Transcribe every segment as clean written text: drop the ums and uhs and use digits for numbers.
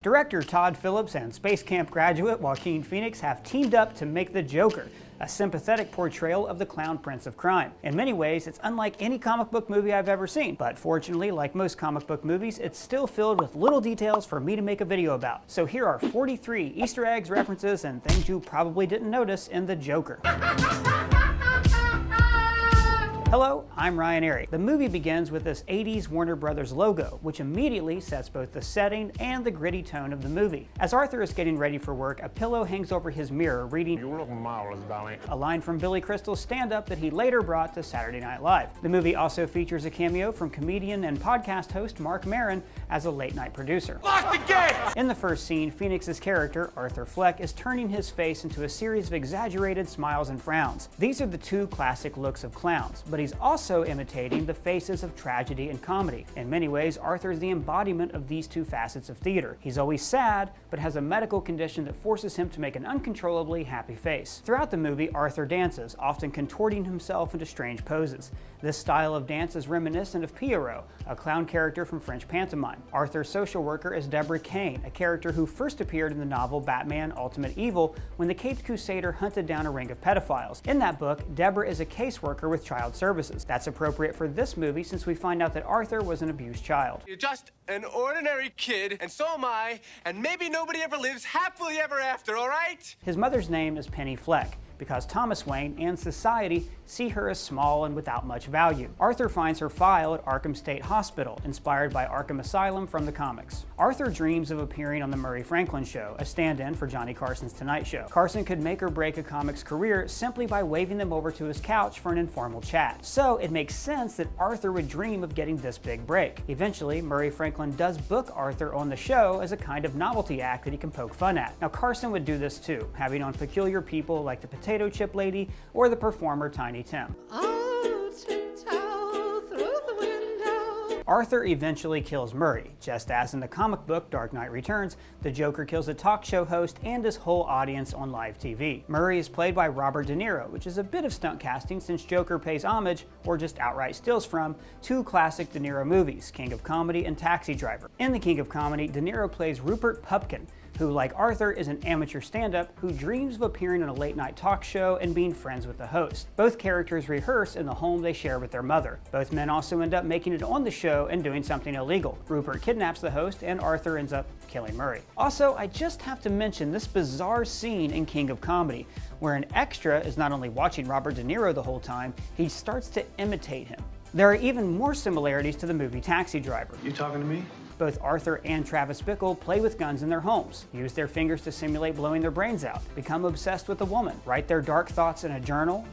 Director Todd Phillips and Space Camp graduate Joaquin Phoenix have teamed up to make The Joker, a sympathetic portrayal of the clown prince of crime. In many ways, it's unlike any comic book movie I've ever seen, but fortunately, like most comic book movies, it's still filled with little details for me to make a video about. So here are 43 Easter eggs, references, and things you probably didn't notice in The Joker. Hello, I'm Ryan Airy. The movie begins with this 80s Warner Brothers logo, which immediately sets both the setting and the gritty tone of the movie. As Arthur is getting ready for work, a pillow hangs over his mirror reading, "You look marvelous, darling," a line from Billy Crystal's stand-up that he later brought to Saturday Night Live. The movie also features a cameo from comedian and podcast host Mark Maron as a late-night producer. Lock the gate! In the first scene, Phoenix's character, Arthur Fleck, is turning his face into a series of exaggerated smiles and frowns. These are the two classic looks of clowns, but he's also imitating the faces of tragedy and comedy. In many ways, Arthur is the embodiment of these two facets of theater. He's always sad, but has a medical condition that forces him to make an uncontrollably happy face. Throughout the movie, Arthur dances, often contorting himself into strange poses. This style of dance is reminiscent of Pierrot, a clown character from French pantomime. Arthur's social worker is Deborah Kane, a character who first appeared in the novel Batman Ultimate Evil when the Caped Crusader hunted down a ring of pedophiles. In that book, Deborah is a caseworker with child services. That's appropriate for this movie since we find out that Arthur was an abused child. You're just an ordinary kid, and so am I, and maybe nobody ever lives happily ever after, all right? His mother's name is Penny Fleck, because Thomas Wayne and society see her as small and without much value. Arthur finds her file at Arkham State Hospital, inspired by Arkham Asylum from the comics. Arthur dreams of appearing on The Murray Franklin Show, a stand-in for Johnny Carson's Tonight Show. Carson could make or break a comic's career simply by waving them over to his couch for an informal chat. So it makes sense that Arthur would dream of getting this big break. Eventually, Murray Franklin does book Arthur on the show as a kind of novelty act that he can poke fun at. Now Carson would do this too, having on peculiar people like the Potato Chip Lady or the performer Tiny Tim. Arthur eventually kills Murray. Just as in the comic book Dark Knight Returns, the Joker kills a talk show host and his whole audience on live TV. Murray is played by Robert De Niro, which is a bit of stunt casting since Joker pays homage, or just outright steals from, two classic De Niro movies, King of Comedy and Taxi Driver. In the King of Comedy, De Niro plays Rupert Pupkin, who, like Arthur, is an amateur stand-up who dreams of appearing on a late-night talk show and being friends with the host. Both characters rehearse in the home they share with their mother. Both men also end up making it on the show and doing something illegal. Rupert kidnaps the host, and Arthur ends up killing Murray. Also, I just have to mention this bizarre scene in King of Comedy, where an extra is not only watching Robert De Niro the whole time, he starts to imitate him. There are even more similarities to the movie Taxi Driver. You talking to me? Both Arthur and Travis Bickle play with guns in their homes, use their fingers to simulate blowing their brains out, become obsessed with a woman, write their dark thoughts in a journal,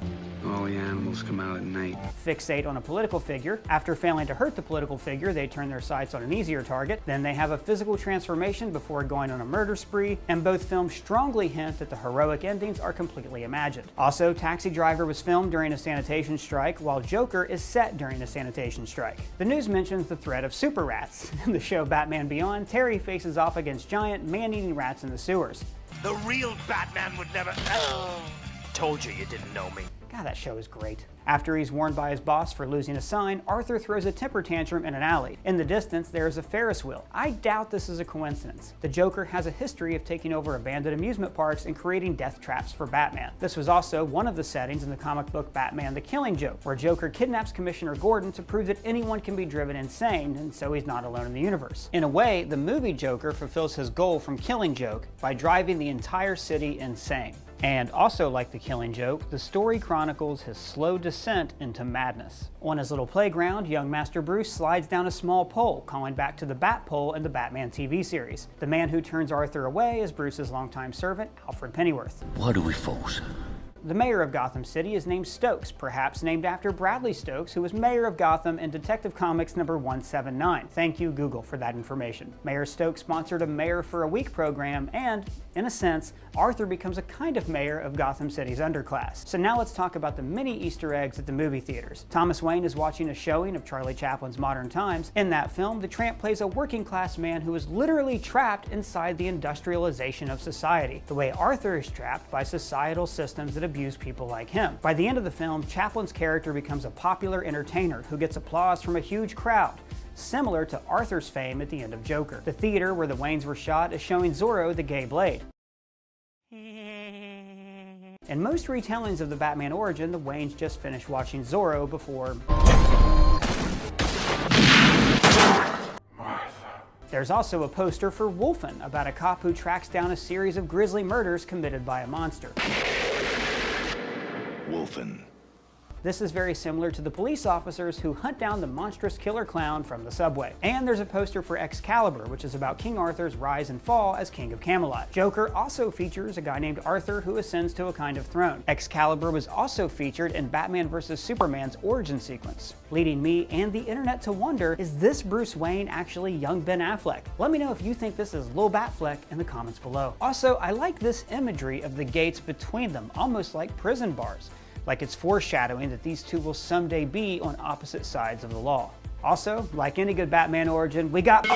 All the animals come out at night. fixate on a political figure. After failing to hurt the political figure, they turn their sights on an easier target. Then they have a physical transformation before going on a murder spree, and both films strongly hint that the heroic endings are completely imagined. Also, Taxi Driver was filmed during a sanitation strike, while Joker is set during a sanitation strike. The news mentions the threat of super rats. In the show Batman Beyond, Terry faces off against giant man-eating rats in the sewers. The real Batman would never... Told you you didn't know me. God, that show is great. After he's warned by his boss for losing a sign, Arthur throws a temper tantrum in an alley. In the distance, there is a Ferris wheel. I doubt this is a coincidence. The Joker has a history of taking over abandoned amusement parks and creating death traps for Batman. This was also one of the settings in the comic book Batman the Killing Joke, where Joker kidnaps Commissioner Gordon to prove that anyone can be driven insane, and so he's not alone in the universe. In a way, the movie Joker fulfills his goal from Killing Joke by driving the entire city insane. And also like The Killing Joke, the story chronicles his slow descent into madness. On his little playground, young Master Bruce slides down a small pole, calling back to the Bat Pole in the Batman TV series. The man who turns Arthur away is Bruce's longtime servant, Alfred Pennyworth. Why do we force? The mayor of Gotham City is named Stokes, perhaps named after Bradley Stokes, who was mayor of Gotham in Detective Comics number 179. Thank you, Google, for that information. Mayor Stokes sponsored a Mayor for a Week program, and, in a sense, Arthur becomes a kind of mayor of Gotham City's underclass. So now let's talk about the many Easter eggs at the movie theaters. Thomas Wayne is watching a showing of Charlie Chaplin's Modern Times. In that film, the tramp plays a working-class man who is literally trapped inside the industrialization of society, the way Arthur is trapped by societal systems that abuse people like him. By the end of the film, Chaplin's character becomes a popular entertainer who gets applause from a huge crowd. similar to Arthur's fame at the end of Joker. The theater where the Waynes were shot is showing Zorro the Gay Blade. In most retellings of the Batman origin, the Waynes just finished watching Zorro before... There's also a poster for Wolfen, about a cop who tracks down a series of grisly murders committed by a monster. Wolfen. This is very similar to the police officers who hunt down the monstrous killer clown from the subway. And there's a poster for Excalibur, which is about King Arthur's rise and fall as King of Camelot. Joker also features a guy named Arthur who ascends to a kind of throne. Excalibur was also featured in Batman vs. Superman's origin sequence, leading me and the internet to wonder, is this Bruce Wayne actually young Ben Affleck? Let me know if you think this is Lil Batfleck in the comments below. Also, I like this imagery of the gates between them, almost like prison bars. Like it's foreshadowing that these two will someday be on opposite sides of the law. Also, like any good Batman origin, we got...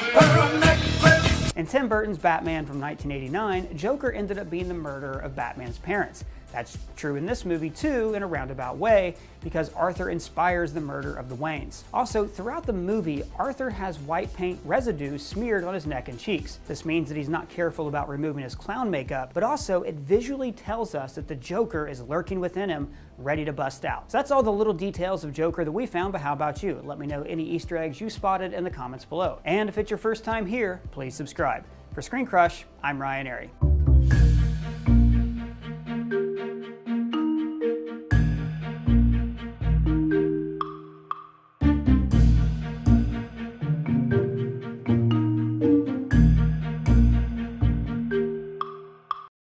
In Tim Burton's Batman from 1989, Joker ended up being the murderer of Batman's parents. That's true in this movie too, in a roundabout way, because Arthur inspires the murder of the Waynes. Also, throughout the movie, Arthur has white paint residue smeared on his neck and cheeks. This means that he's not careful about removing his clown makeup, but also it visually tells us that the Joker is lurking within him, ready to bust out. So that's all the little details of Joker that we found, but how about you? Let me know any Easter eggs you spotted in the comments below. And if it's your first time here, please subscribe. For Screen Crush, I'm Ryan Airy.